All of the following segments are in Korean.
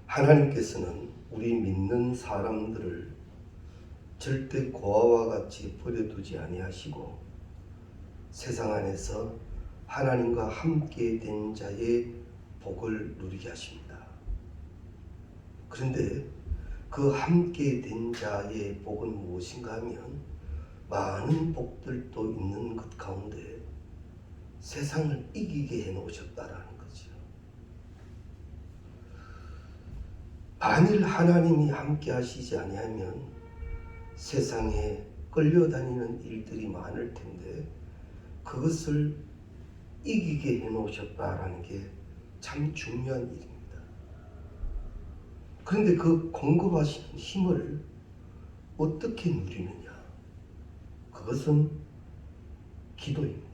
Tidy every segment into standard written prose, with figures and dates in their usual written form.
하나님께서는 우리 믿는 사람들을 절대 고아와 같이 버려두지 아니하시고 세상 안에서 하나님과 함께 된 자의 복을 누리게 하십니다. 그런데 그 함께 된 자의 복은 무엇인가 하면 많은 복들도 있는 것 가운데 세상을 이기게 해놓으셨다라는 거죠. 만일 하나님이 함께 하시지 아니하면 세상에 끌려다니는 일들이 많을 텐데 그것을 이기게 해놓으셨다라는 게 참 중요한 일입니다. 그런데 그 공급하시는 힘을 어떻게 누리느냐? 그것은 기도입니다.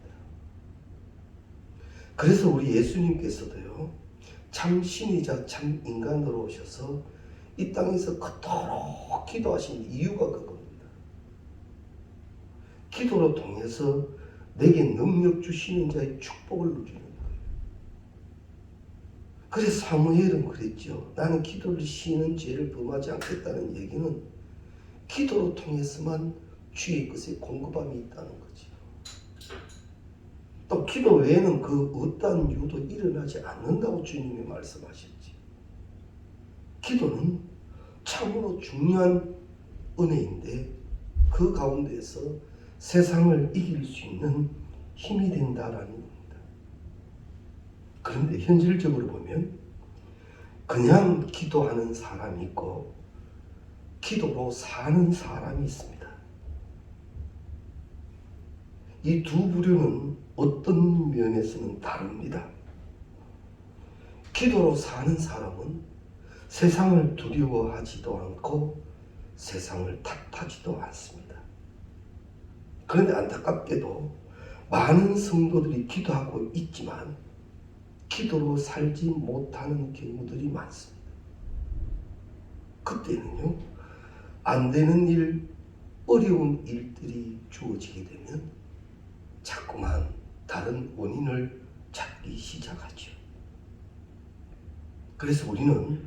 그래서 우리 예수님께서도요, 참 신이자 참 인간으로 오셔서 이 땅에서 그토록 기도하신 이유가 그겁니다. 기도로 통해서 내게 능력 주시는 자의 축복을 누리는 거예요. 그래서 사무엘은 그랬죠. 나는 기도를 쉬는 죄를 범하지 않겠다는 얘기는 기도로 통해서만 주의 것에 공급함이 있다는 거죠. 또 기도 외에는 그 어떠한 이유도 일어나지 않는다고 주님이 말씀하셨지. 기도는 참으로 중요한 은혜인데 그 가운데에서 세상을 이길 수 있는 힘이 된다라는 겁니다. 그런데 현실적으로 보면 그냥 기도하는 사람이 있고 기도로 사는 사람이 있습니다. 이 두 부류는 어떤 면에서는 다릅니다. 기도로 사는 사람은 세상을 두려워하지도 않고 세상을 탓하지도 않습니다. 그런데 안타깝게도 많은 성도들이 기도하고 있지만 기도로 살지 못하는 경우들이 많습니다. 그때는요, 안 되는 일, 어려운 일들이 주어지게 되면 자꾸만 다른 원인을 찾기 시작하죠. 그래서 우리는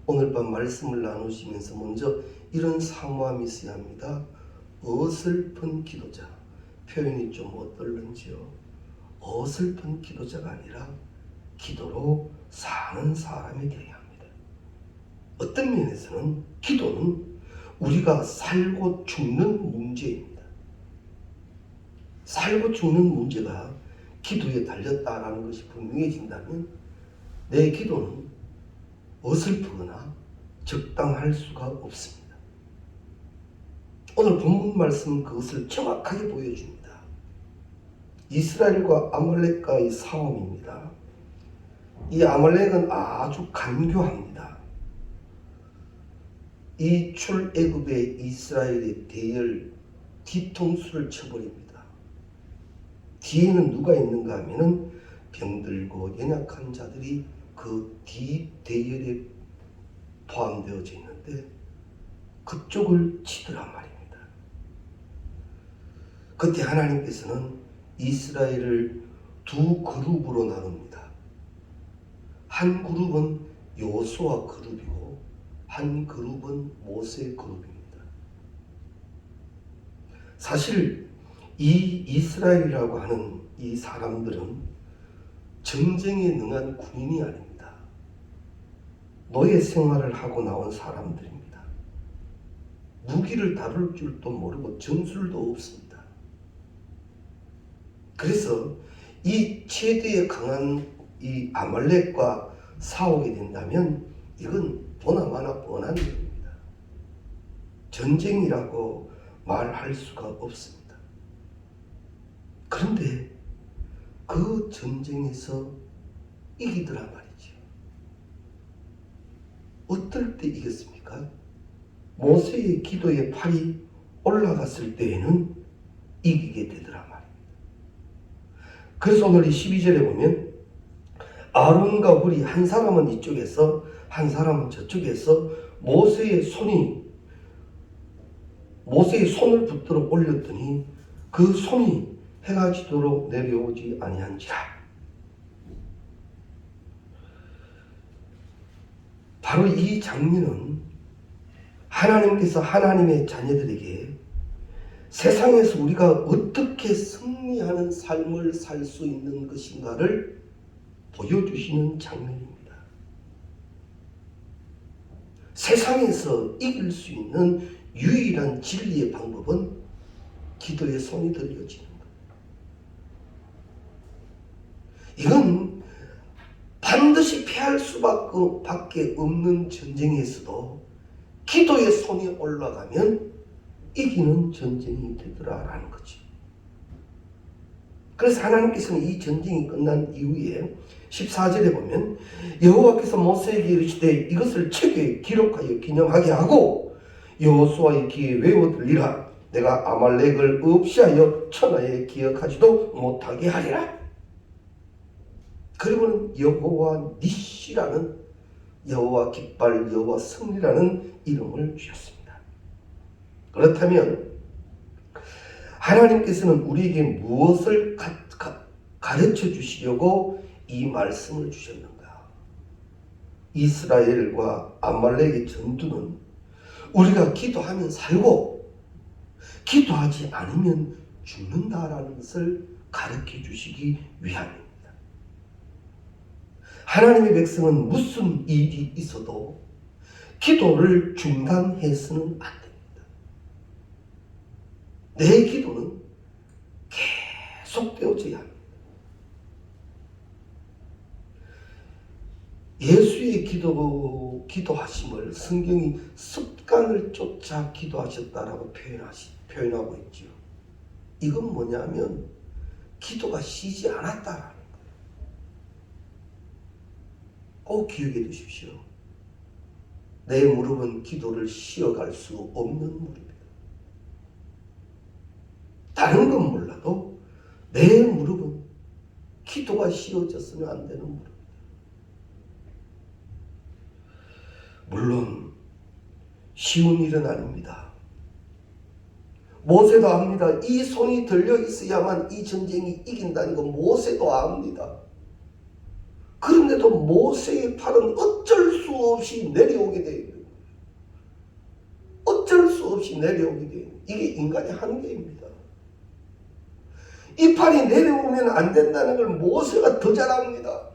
오늘 밤 말씀을 나누시면서 먼저 이런 사모함이 있어야 합니다. 어설픈 기도자, 표현이 좀 어떨는지요. 어설픈 기도자가 아니라 기도로 사는 사람이 되어야 합니다. 어떤 면에서는 기도는 우리가 살고 죽는 문제입니다. 살고 죽는 문제가 기도에 달렸다라는 것이 분명해진다면 내 기도는 어설프거나 적당할 수가 없습니다. 오늘 본문 말씀은 그것을 정확하게 보여줍니다. 이스라엘과 아말렉과의 싸움입니다. 이 아말렉은 아주 간교합니다. 이 출애굽의 이스라엘의 대열 뒤통수를 쳐버립니다. 뒤에는 누가 있는가 하면은 병들고 연약한 자들이 그 뒷대열에 포함되어져 있는데 그쪽을 치더란 말입니다. 그때 하나님께서는 이스라엘을 두 그룹으로 나눕니다. 한 그룹은 여호수아 그룹이고 한 그룹은 모세 그룹입니다. 사실 이 이스라엘이라고 하는 이 사람들은 전쟁에 능한 군인이 아닙니다. 노예 생활을 하고 나온 사람들입니다. 무기를 다룰 줄도 모르고 전술도 없습니다. 그래서 이 최대의 강한 이 아말렉과 싸우게 된다면 이건 보나마나 뻔한 일입니다. 전쟁이라고 말할 수가 없습니다. 그런데 그 전쟁에서 이기더란 말이죠. 어떨 때 이겼습니까? 모세의 기도의 팔이 올라갔을 때에는 이기게 되더란 말입니다. 그래서 오늘 이 12절에 보면 아론과 훌이 한 사람은 이쪽에서 한 사람은 저쪽에서 모세의 손을 붙들어 올렸더니 그 손이 해가 지도록 내려오지 아니한지라. 바로 이 장면은 하나님께서 하나님의 자녀들에게 세상에서 우리가 어떻게 승리하는 삶을 살 수 있는 것인가를 보여주시는 장면입니다. 세상에서 이길 수 있는 유일한 진리의 방법은 기도의 손이 들려지는 것. 이건 반드시 패할 수밖에 없는 전쟁에서도 기도의 손이 올라가면 이기는 전쟁이 되더라라는 거죠. 그래서 하나님께서는 이 전쟁이 끝난 이후에 14절에 보면 여호와께서 모세에게 이르시되 이것을 책에 기록하여 기념하게 하고 여호수아의 귀에 외워들리라. 내가 아말렉을 없이하여 천하에 기억하지도 못하게 하리라. 그리고는 여호와 니시라는 여호와 깃발, 여호와 승리라는 이름을 주셨습니다. 그렇다면 하나님께서는 우리에게 무엇을 가르쳐 주시려고 이 말씀을 주셨는가? 이스라엘과 아말렉의 전투는 우리가 기도하면 살고 기도하지 않으면 죽는다라는 것을 가르쳐 주시기 위함입니다. 하나님의 백성은 무슨 일이 있어도 기도를 중단해서는 안 됩니다. 내 기도는 계속되어져야 합니다. 예수의 기도하심을 성경이 습관을 쫓아 기도하셨다라고 표현하고 있죠. 이건 뭐냐면 기도가 쉬지 않았다라는 거예요. 꼭 기억해 두십시오. 내 무릎은 기도를 쉬어갈 수 없는 무릎이다. 다른 건 몰라도 내 무릎은 기도가 쉬어졌으면 안 되는 무릎이다. 물론 쉬운 일은 아닙니다. 모세도 압니다. 이 손이 들려 있어야만 이 전쟁이 이긴다는 건 모세도 압니다. 그런데도 모세의 팔은 어쩔 수 없이 내려오게 되어 있는 거예요. 어쩔 수 없이 내려오게 되어 있는 거예요. 이게 인간의 한계입니다. 이 팔이 내려오면 안 된다는 걸 모세가 더 잘합니다.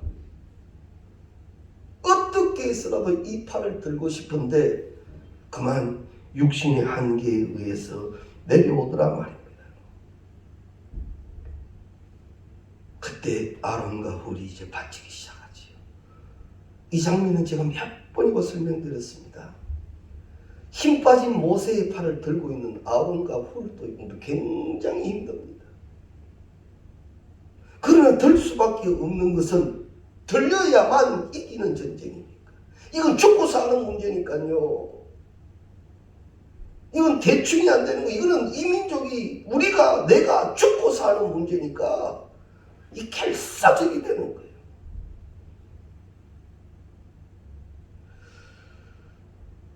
어떻게 해서라도 이 팔을 들고 싶은데 그만 육신의 한계에 의해서 내려오더라 말입니다. 그때 아론과 훌이 이제 바치기 시작하지요. 이 장면은 제가 몇 번이고 설명드렸습니다. 힘 빠진 모세의 팔을 들고 있는 아론과 훌도 굉장히 힘듭니다. 그러나 들 수밖에 없는 것은 들려야만 이기는 전쟁이니까. 이건 죽고 사는 문제니까요. 이건 대충이 안 되는 거. 이거는 이민족이 내가 죽고 사는 문제니까 이 결사적이 되는 거예요.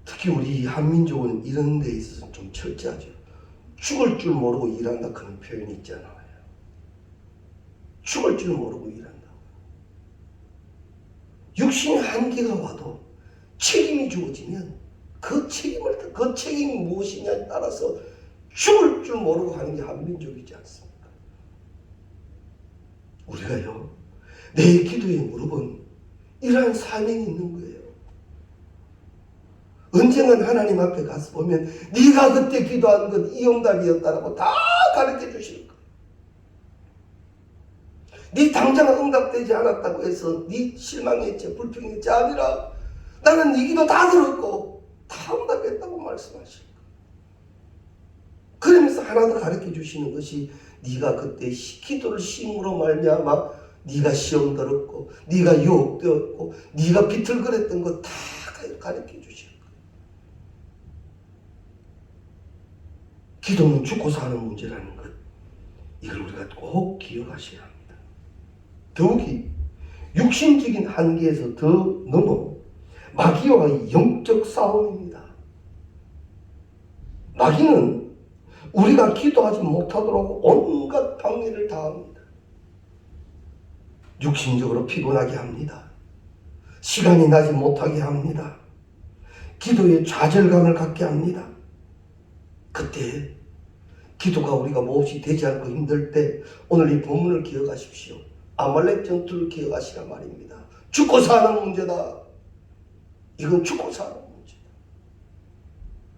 특히 우리 한민족은 이런 데 있어서 좀 철저하죠. 죽을 줄 모르고 일한다 그런 표현이 있잖아요. 죽을 줄 모르고 일한다. 육신의 한계가 와도 책임이 주어지면 그 책임이 무엇이냐에 따라서 죽을 줄 모르고 하는 게 한민족이지 않습니까? 우리가요, 내 기도의 무릎은 이러한 사명이 있는 거예요. 언젠간 하나님 앞에 가서 보면 네가 그때 기도한 건 이 응답이었다라고 다 가르쳐 주실 거예요. 네 당장 응답되지 않았다고 해서 네 실망했지 불평했지 아니라 나는 네 기도 다 들었고 다 응답했다고 말씀하실 거예요. 그러면서 하나 더 가르쳐 주시는 것이 네가 그때 기도를 심으로 말미암아 네가 시험 들었고 네가 유혹되었고 네가 비틀거렸던 거 다 가르쳐 주실 거예요. 기도는 죽고 사는 문제라는 것, 이걸 우리가 꼭 기억하셔야 합니다. 더욱이 육신적인 한계에서 더 넘어 마귀와의 영적 싸움입니다. 마귀는 우리가 기도하지 못하도록 온갖 방해를 다합니다. 육신적으로 피곤하게 합니다. 시간이 나지 못하게 합니다. 기도에 좌절감을 갖게 합니다. 그때 기도가 우리가 몹시 되지 않고 힘들 때 오늘 이 본문을 기억하십시오. 아말렉 전투를 기억하시란 말입니다. 죽고 사는 문제다. 이건 죽고 사는 문제다.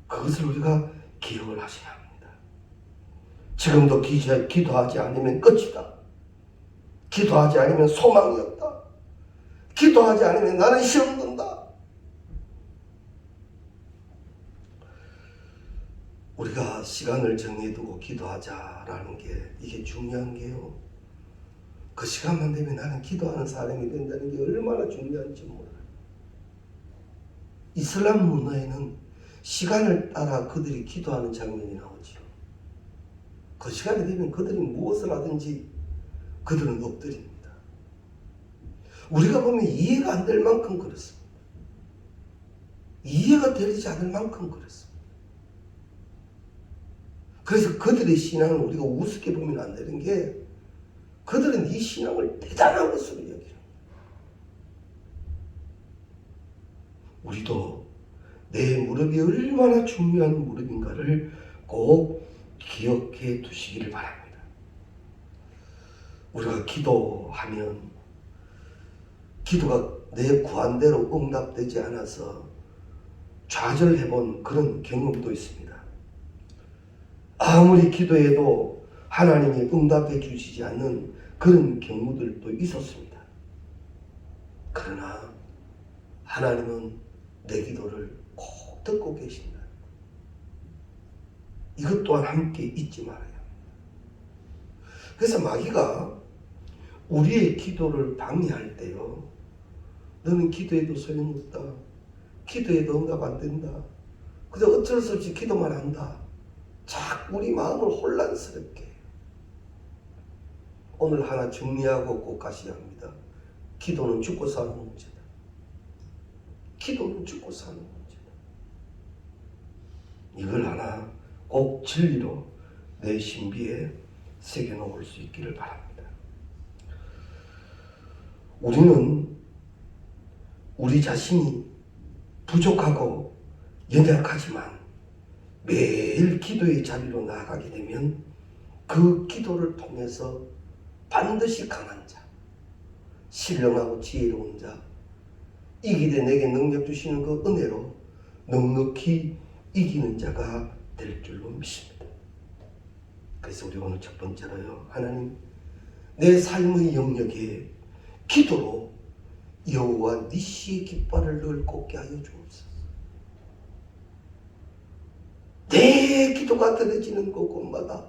그것을 우리가 기억을 하셔야 합니다. 지금도 기도하지 않으면 끝이다. 기도하지 않으면 소망이 없다. 기도하지 않으면 나는 시험 든다. 우리가 시간을 정해두고 기도하자라는 게 이게 중요한 게요. 그 시간만 되면 나는 기도하는 사람이 된다는 게 얼마나 중요한지 몰라요. 이슬람 문화에는 시간을 따라 그들이 기도하는 장면이 나오죠. 그 시간이 되면 그들이 무엇을 하든지 그들은 엎드립니다. 우리가 보면 이해가 안 될 만큼 그렇습니다. 이해가 되지 않을 만큼 그렇습니다. 그래서 그들의 신앙을 우리가 우습게 보면 안 되는 게 그들은 이 신앙을 대단한 것으로 여겨요. 우리도 내 무릎이 얼마나 중요한 무릎인가를 꼭 기억해 두시기를 바랍니다. 우리가 기도하면 기도가 내 구한대로 응답되지 않아서 좌절해본 그런 경험도 있습니다. 아무리 기도해도 하나님이 응답해 주시지 않는 그런 경우들도 있었습니다. 그러나 하나님은 내 기도를 꼭 듣고 계신다. 이것 또한 함께 잊지 말아야 합니다. 그래서 마귀가 우리의 기도를 방해할 때요, 너는 기도해도 소용없다. 기도해도 응답 안 된다. 그저 어쩔 수 없이 기도만 한다. 자꾸 우리 마음을 혼란스럽게 해요. 오늘 하나 정리하고 꼭 가셔야 합니다. 기도는 죽고 사는 문제다. 기도는 죽고 사는 문제다. 이걸 하나 꼭 진리로 내 신비에 새겨놓을 수 있기를 바랍니다. 우리는 우리 자신이 부족하고 연약하지만 매일 기도의 자리로 나아가게 되면 그 기도를 통해서 반드시 강한 자, 신령하고 지혜로운 자, 이기되 내게 능력 주시는 그 은혜로 넉넉히 이기는 자가 될 줄로 믿습니다. 그래서 우리 오늘 첫 번째로요, 하나님 내 삶의 영역에 기도로 여호와 니시의 깃발을 늘 꽂게 하여 주옵소서. 내 기도가 들어지는 곳마다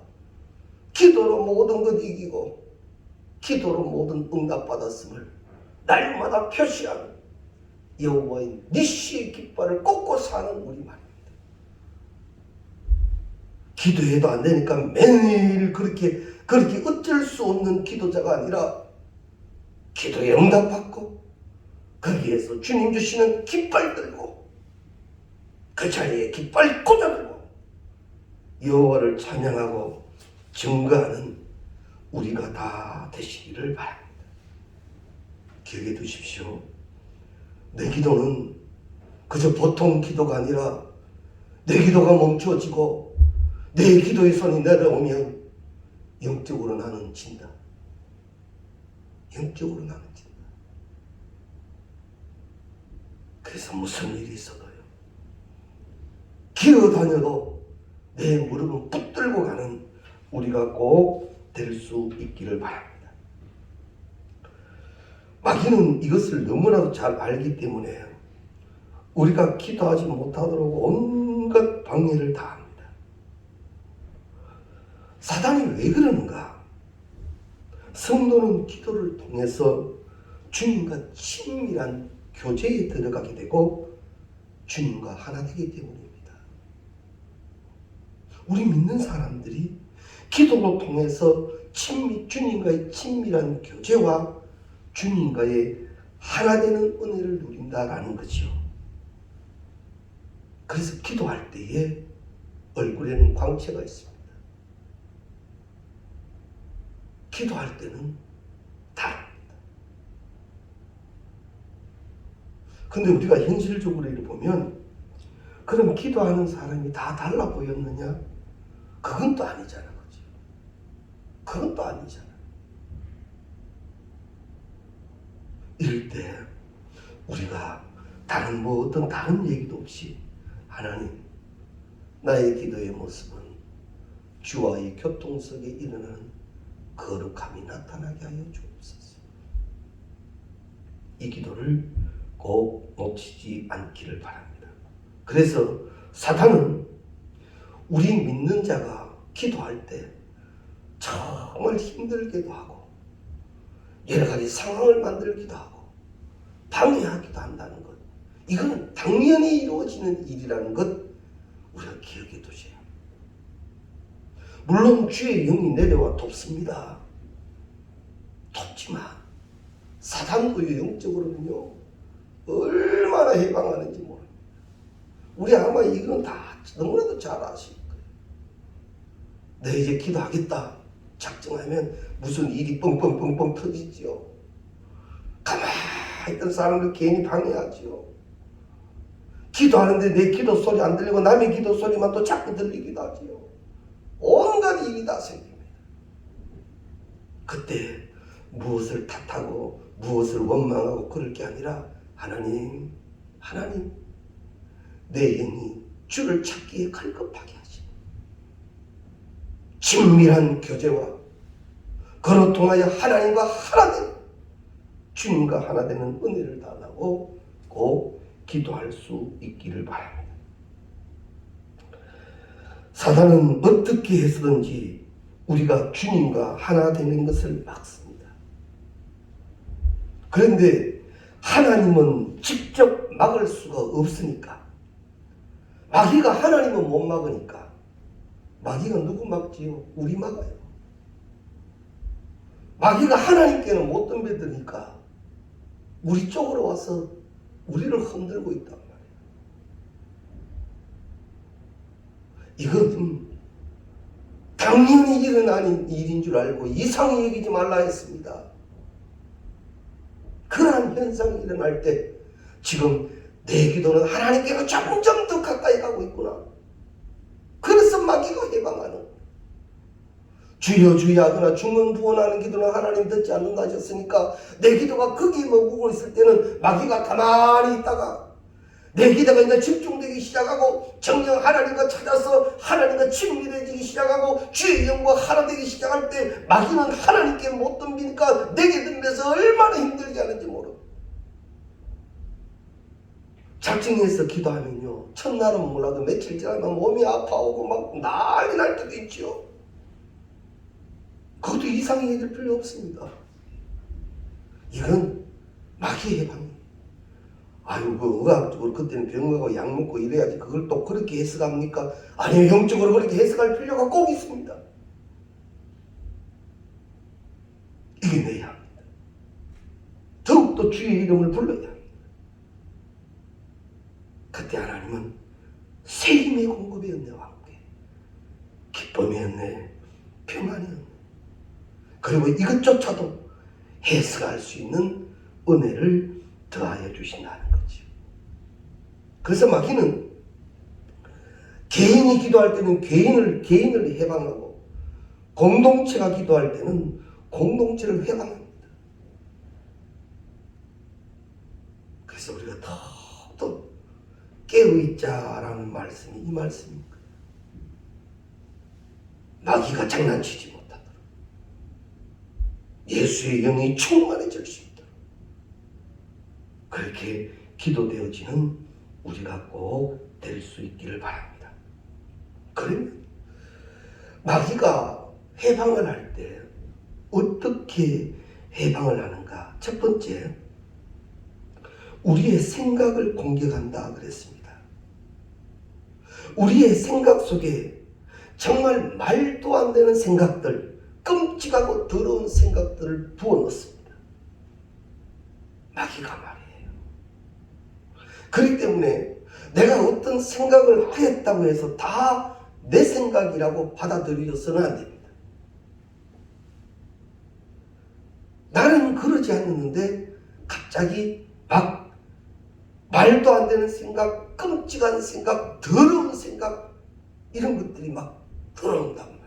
기도로 모든 것 이기고 기도로 모든 응답 받았음을 날마다 표시하는 여호와의 니시의 깃발을 꽂고 사는 우리 말입니다. 기도해도 안 되니까 매일 그렇게 어쩔 수 없는 기도자가 아니라 기도에 응답받고 거기에서 주님 주시는 깃발 들고 그 자리에 깃발 꽂아들고 여호와를 찬양하고 증거하는 우리가 다 되시기를 바랍니다. 기억해 두십시오. 내 기도는 그저 보통 기도가 아니라 내 기도가 멈춰지고 내 기도의 손이 내려오면 영적으로 나는 진다. 영적으로 나는 진다. 그래서 무슨 일이 있어도요, 기어다녀도 내 무릎은 붙들고 가는 우리가 꼭 될 수 있기를 바랍니다. 마귀는 이것을 너무나도 잘 알기 때문에 우리가 기도하지 못하도록 온갖 방해를 다 합니다. 사단이 왜 그러는가? 성도는 기도를 통해서 주님과 친밀한 교제에 들어가게 되고 주님과 하나 되기 때문입니다. 우리 믿는 사람들이 기도로 통해서 주님과의 친밀한 교제와 주님과의 하나 되는 은혜를 누린다라는 거죠. 그래서 기도할 때에 얼굴에는 광채가 있습니다. 기도할 때는 다릅니다. 근데 우리가 현실적으로 보면 그럼 기도하는 사람이 다 달라 보였느냐? 그건 또 아니잖아. 그죠? 그건 또 아니잖아. 이럴 때 우리가 어떤 다른 얘기도 없이 하나님, 나의 기도의 모습은 주와의 교통속에 일어나는 거룩함이 나타나게 하여 주옵소서. 이 기도를 꼭 놓치지 않기를 바랍니다. 그래서 사탄은 우리 믿는 자가 기도할 때 정말 힘들기도 하고 여러 가지 상황을 만들기도 하고 방해하기도 한다는 것, 이건 당연히 이루어지는 일이라는 것 우리가 기억해 두세요. 물론 주의 영이 내려와 돕습니다. 돕지만 사단도 영적으로는요 얼마나 해방하는지 모릅니다. 우리 아마 이건 다 너무나도 잘 아실 거예요. 내 이제 기도하겠다 작정하면 무슨 일이 뻥뻥뻥뻥 터지지요. 가만히 있던 사람들 괜히 방해하지요. 기도하는데 내 기도 소리 안 들리고 남의 기도 소리만 또 자꾸 들리기도 하지요. 온갖 일이 다 생깁니다. 그때 무엇을 탓하고 무엇을 원망하고 그럴 게 아니라 하나님 내 영이 주를 찾기에 갈급하게 하시고 친밀한 교제와 그로 통하여 하나님과 하나 되는, 주님과 하나 되는 은혜를 달라고 꼭 기도할 수 있기를 바랍니다. 사단은 어떻게 해서든지 우리가 주님과 하나 되는 것을 막습니다. 그런데 하나님은 직접 막을 수가 없으니까, 마귀가 하나님은 못 막으니까 마귀가 누구 막지요? 우리 막아요. 마귀가 하나님께는 못 덤벼드니까 우리 쪽으로 와서 우리를 흔들고 있단 말이에요. 이건 당연히 일어나는 일인 줄 알고 이상히 여기지 말라 했습니다. 그러한 현상이 일어날 때 지금 내 기도는 하나님께로 점점 더 가까이 가고 있구나. 그래서 마귀가 해방하는, 주여 주여 하거나 주문 부원하는 기도는 하나님 듣지 않는다 하셨으니까 내 기도가 거기에 머무고 있을 때는 마귀가 가만히 있다가 내 기도가 이제 집중되기 시작하고 정녕 하나님과 찾아서 하나님과 친밀해지기 시작하고 주의 영과 하나 되기 시작할 때 마귀는 하나님께 못 덤비니까 내게 덤벼서 얼마나 힘들게 하는지 모르고, 작정해서 기도하면요 첫날은 몰라도 며칠 지나면 몸이 아파오고 막 난리 날 때도 있죠. 그것도 이상하게 될 필요 없습니다. 이건 마귀의 해방이에요. 아유, 의학적으로 그때는 병 먹고 약 먹고 이래야지 그걸 또 그렇게 해석합니까? 아니요, 영적으로 그렇게 해석할 필요가 꼭 있습니다. 이겨내야 합니다. 더욱더 주의 이름을 불러야 합니다. 그때 하나님은 새 힘의 공급의 은혜와 함께 기쁨의 은혜, 평안의 은혜, 그리고 이것조차도 해석할 수 있는 은혜를 더하여 주신다는 거죠. 그래서 마귀는 개인이 기도할 때는 개인을 해방하고 공동체가 기도할 때는 공동체를 해방합니다. 그래서 우리가 더욱더 깨어있자라는 말씀이 이 말씀입니다. 마귀가 장난치지 못하도록 예수의 영이 충만해질 수 있도록 그렇게 기도되어지는 우리가 꼭 될 수 있기를 바랍니다. 그러면 마귀가 해방을 할 때 어떻게 해방을 하는가? 첫 번째, 우리의 생각을 공격한다 그랬습니다. 우리의 생각 속에 정말 말도 안 되는 생각들, 끔찍하고 더러운 생각들을 부어넣습니다. 마귀가 말이에요. 그렇기 때문에 내가 어떤 생각을 하였다고 해서 다 내 생각이라고 받아들여서는 안 됩니다. 나는 그러지 않았는데 갑자기 막 말도 안 되는 생각, 생각, 끔찍한 생각, 더러운 생각, 이런 것들이 막 들어온단 말이에요.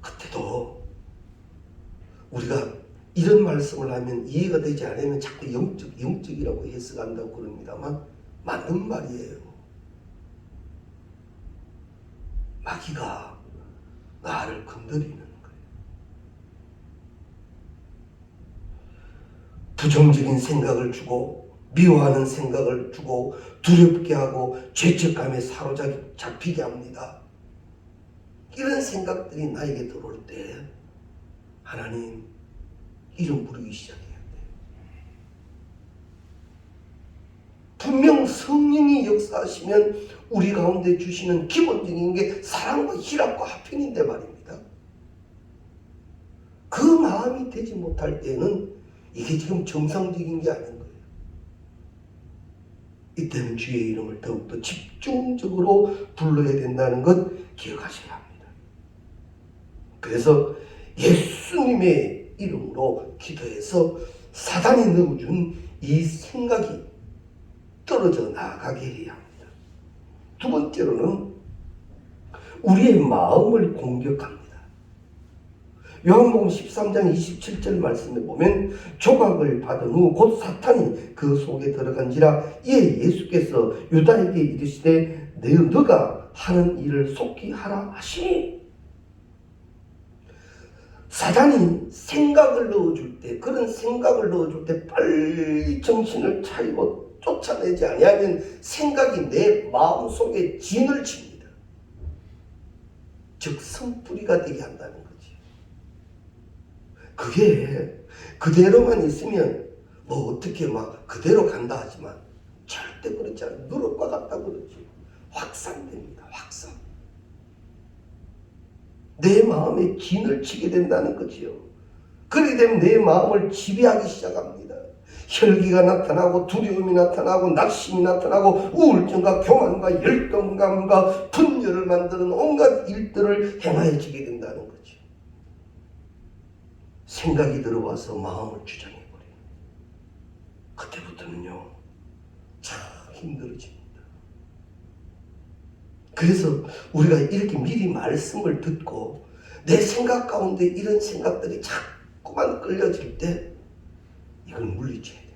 그때도 우리가 이런 말씀을 하면 이해가 되지 않으면 자꾸 영적이라고 해석한다고 그럽니다만 맞는 말이에요. 마귀가 나를 건드리는 거예요. 부정적인 생각을 주고 미워하는 생각을 주고 두렵게 하고 죄책감에 사로잡히게 합니다. 이런 생각들이 나에게 들어올 때 하나님 이름 부르기 시작해야 돼요. 분명 성령이 역사하시면 우리 가운데 주시는 기본적인 게 사랑과 희락과 화평인데 말입니다. 그 마음이 되지 못할 때는 이게 지금 정상적인 게 아닌 거예요. 이때는 주의 이름을 더욱더 집중적으로 불러야 된다는 것 기억하셔야 합니다. 그래서 예수님의 이름으로 기도해서 사단이 넣어준 이 생각이 떨어져 나가게 해야 합니다. 두 번째로는 우리의 마음을 공격합니다. 요한복음 13장 27절 말씀에 보면 조각을 받은 후 곧 사탄이 그 속에 들어간지라 이에 예수께서 유다에게 이르시되 너가 하는 일을 속히 하라 하시니. 사단이 생각을 넣어줄 때, 그런 생각을 넣어줄 때 빨리 정신을 차리고 쫓아내지 아니하면 생각이 내 마음속에 진을 칩니다. 즉 성뿌리가 되게 한다는 거지. 그게 그대로만 있으면 뭐 어떻게 막 그대로 간다 하지만 절대 그렇지 않아요. 누룩과 같다 그러지. 확산됩니다. 확산. 내 마음에 진을 치게 된다는 거지요. 그렇게 되면 내 마음을 지배하기 시작합니다. 혈기가 나타나고 두려움이 나타나고 낙심이 나타나고 우울증과 교만과 열등감과 분열을 만드는 온갖 일들을 행하여지게 된다는 거죠. 생각이 들어와서 마음을 주장해버려요. 그때부터는요 참 힘들어집니다. 그래서 우리가 이렇게 미리 말씀을 듣고 내 생각 가운데 이런 생각들이 자꾸만 끌려질 때 이걸 물리쳐야 돼요.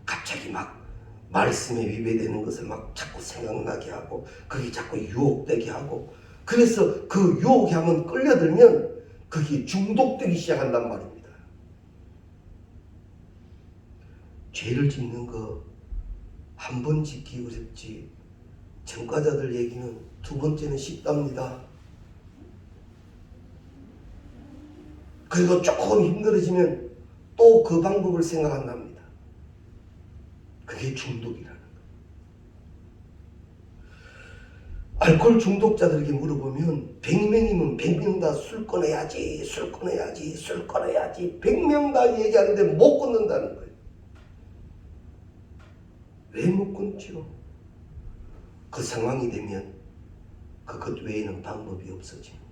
갑자기 막 말씀에 위배되는 것을 막 자꾸 생각나게 하고 그게 자꾸 유혹되게 하고 그래서 그 유혹에 한번 끌려들면 그게 중독되기 시작한단 말입니다. 죄를 짓는 거 한 번 짓기 어렵지 전과자들 얘기는 두 번째는 쉽답니다. 그리고 조금 힘들어지면 또 그 방법을 생각한답니다. 그게 중독이라는 거예요. 알코올 중독자들에게 물어보면 100명이면 100명 다 술 끊어야지 술 끊어야지 술 끊어야지 100명 다 얘기하는데 못 끊는다는 거예요. 왜 못 끊죠? 그 상황이 되면 그것 외에는 방법이 없어집니다.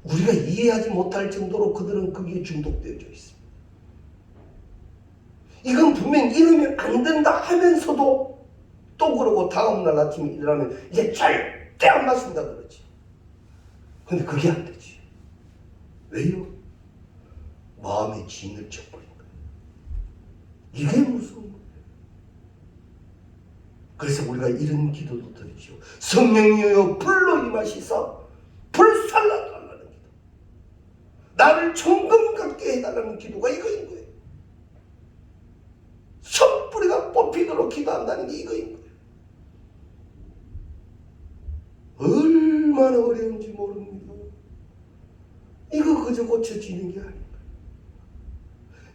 우리가 이해하지 못할 정도로 그들은 거기에 중독되어져 있습니다. 이건 분명 이러면 안 된다 하면서도 또 그러고 다음날 아침에 일어나면 이제 절대 안 마신다 그러지. 근데 그게 안 되지. 왜요? 마음의 진을 쳐버린 거예요. 이게 무서운 거예요. 그래서 우리가 이런 기도도 드리죠. 성령이여 불로 임하시사 불살라 달라는 기도. 나를 정금 갖게 해달라는 기도가 이거인 거예요. 선뿌리가 뽑히도록 기도한다는 게 이거인 거예요. 얼마나 어려운지 모릅니다. 이거 그저 고쳐지는 게 아닙니다.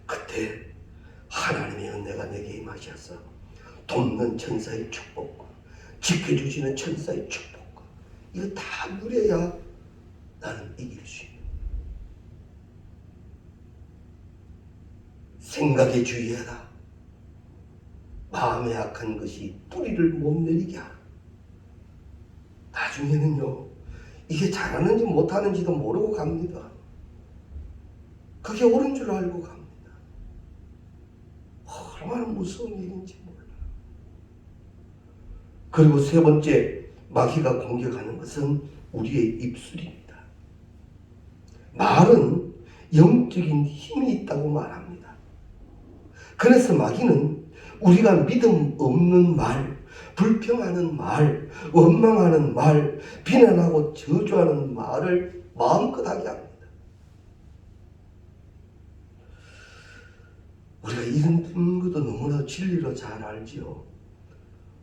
그때 하나님의 은혜가 내게 임하셔서 돕는 천사의 축복과 지켜주시는 천사의 축복과 이거 다 누려야 나는 이길 수 있는. 생각에 주의하라. 마음에 악한 것이 뿌리를 못 내리게 하라. 나중에는요 이게 잘하는지 못하는지도 모르고 갑니다. 그게 옳은 줄 알고 갑니다. 얼마나 무서운 일인지 몰라요. 그리고 세 번째 마귀가 공격하는 것은 우리의 입술입니다. 말은 영적인 힘이 있다고 말합니다. 그래서 마귀는 우리가 믿음 없는 말, 불평하는 말, 원망하는 말, 비난하고 저주하는 말을 마음껏 하게 합니다. 우리가 이런 것도 너무나 진리로 잘 알지요.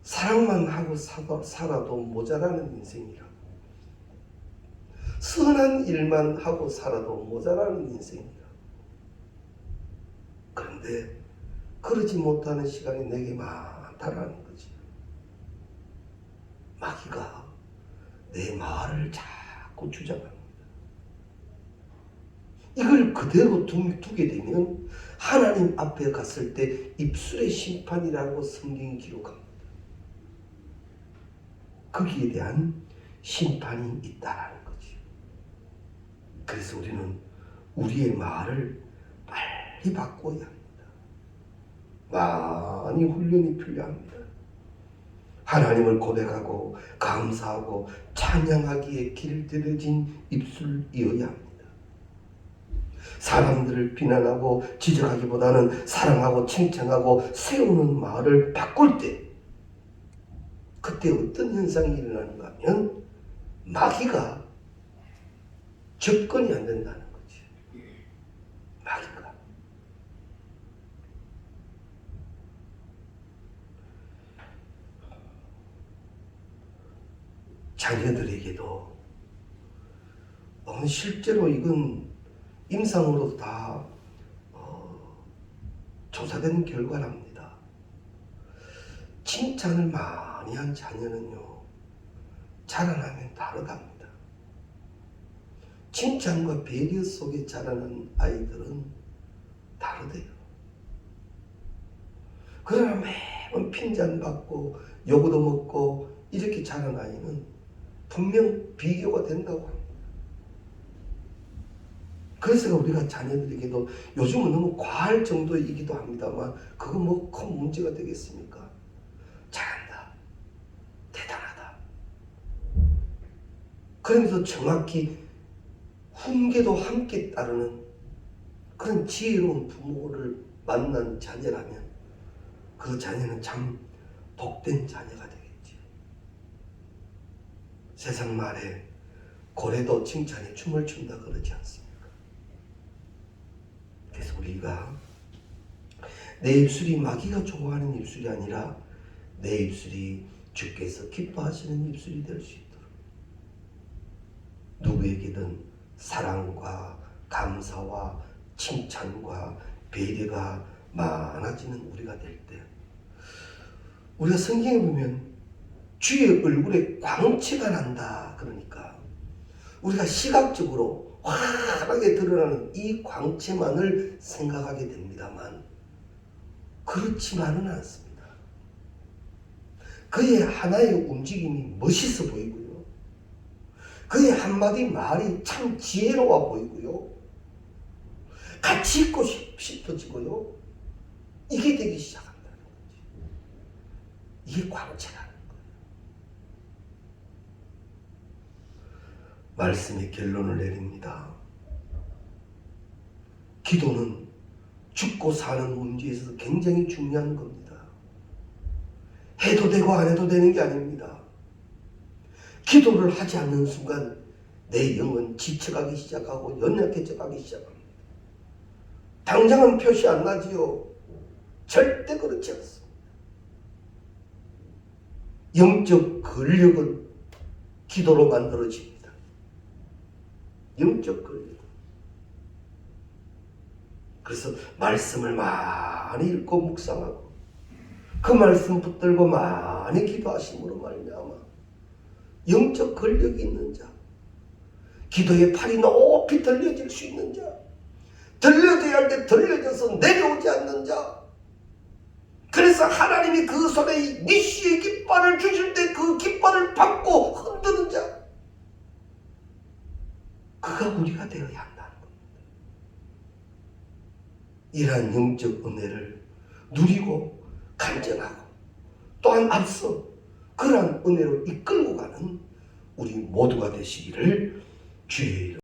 사랑만 하고 살아도 모자라는 인생이라고. 선한 일만 하고 살아도 모자라는 인생이라고. 그런데 그러지 못하는 시간이 내게 많다라는 거지. 마귀가 내 말을 자꾸 주장합니다. 이걸 그대로 두게 되면 하나님 앞에 갔을 때 입술의 심판이라고 성경이 기록합니다. 거기에 대한 심판이 있다라는 거지. 그래서 우리는 우리의 말을 빨리 바꿔야 합니다. 많이 훈련이 필요합니다. 하나님을 고백하고 감사하고 찬양하기에 길들여진 입술이어야 합니다. 사람들을 비난하고 지적하기보다는 사랑하고 칭찬하고 세우는 말을 바꿀 때 그때 어떤 현상이 일어나는가 하면 마귀가 접근이 안 된다는 거지. 마귀가. 자녀들에게도 실제로 이건 임상으로도 다 조사된 결과랍니다. 칭찬을 많이 한 자녀는요, 자라나면 다르답니다. 칭찬과 배려 속에 자라는 아이들은 다르대요. 그러나 매번 핀잔받고 욕도 먹고 이렇게 자란 아이는 분명 비교가 된다고 합니다. 그래서 우리가 자녀들에게도 요즘은 너무 과할 정도이기도 합니다만 그거 뭐 큰 문제가 되겠습니까? 잘한다. 대단하다. 그러면서 정확히 훈계도 함께 따르는 그런 지혜로운 부모를 만난 자녀라면 그 자녀는 참 복된 자녀가 되겠지. 세상 말에 고래도 칭찬에 춤을 춘다 그러지 않습니까? 그래서 우리가 내 입술이 마귀가 좋아하는 입술이 아니라 내 입술이 주께서 기뻐하시는 입술이 될 수 있도록 누구에게든 사랑과 감사와 칭찬과 배려가 많아지는 우리가 될 때 우리가 성경에 보면 주의 얼굴에 광채가 난다 그러니까 우리가 시각적으로 환하게 드러나는 이 광채만을 생각하게 됩니다만 그렇지만은 않습니다. 그의 하나의 움직임이 멋있어 보이고요. 그의 한마디 말이 참 지혜로워 보이고요. 같이 있고 싶어지고요. 이게 되기 시작한다는 거지. 이게 광채라는 거예요. 말씀의 결론을 내립니다. 기도는 죽고 사는 문제에 있어서 굉장히 중요한 겁니다. 해도 되고 안 해도 되는 게 아닙니다. 기도를 하지 않는 순간 내 영은 지쳐가기 시작하고 연약해져 가기 시작합니다. 당장은 표시 안 나지요. 절대 그렇지 않습니다. 영적 근력은 기도로 만들어집니다. 영적 근력. 그래서 말씀을 많이 읽고 묵상하고 그 말씀 붙들고 많이 기도하심으로 말미암아 영적 근력이 있는 자, 기도의 팔이 높이 들려질 수 있는 자, 들려져야 할 때 들려져서 내려오지 않는 자, 그래서 하나님이 그 손에 니시의 깃발을 주실 때 그 깃발을 받고 흔드는 자, 그가 우리가 되어야 한다는 겁니다. 이러한 영적 은혜를 누리고 간증하고 또한 앞서 그러한 은혜로 이끌고 가는 우리 모두가 되시기를 주의 이름으로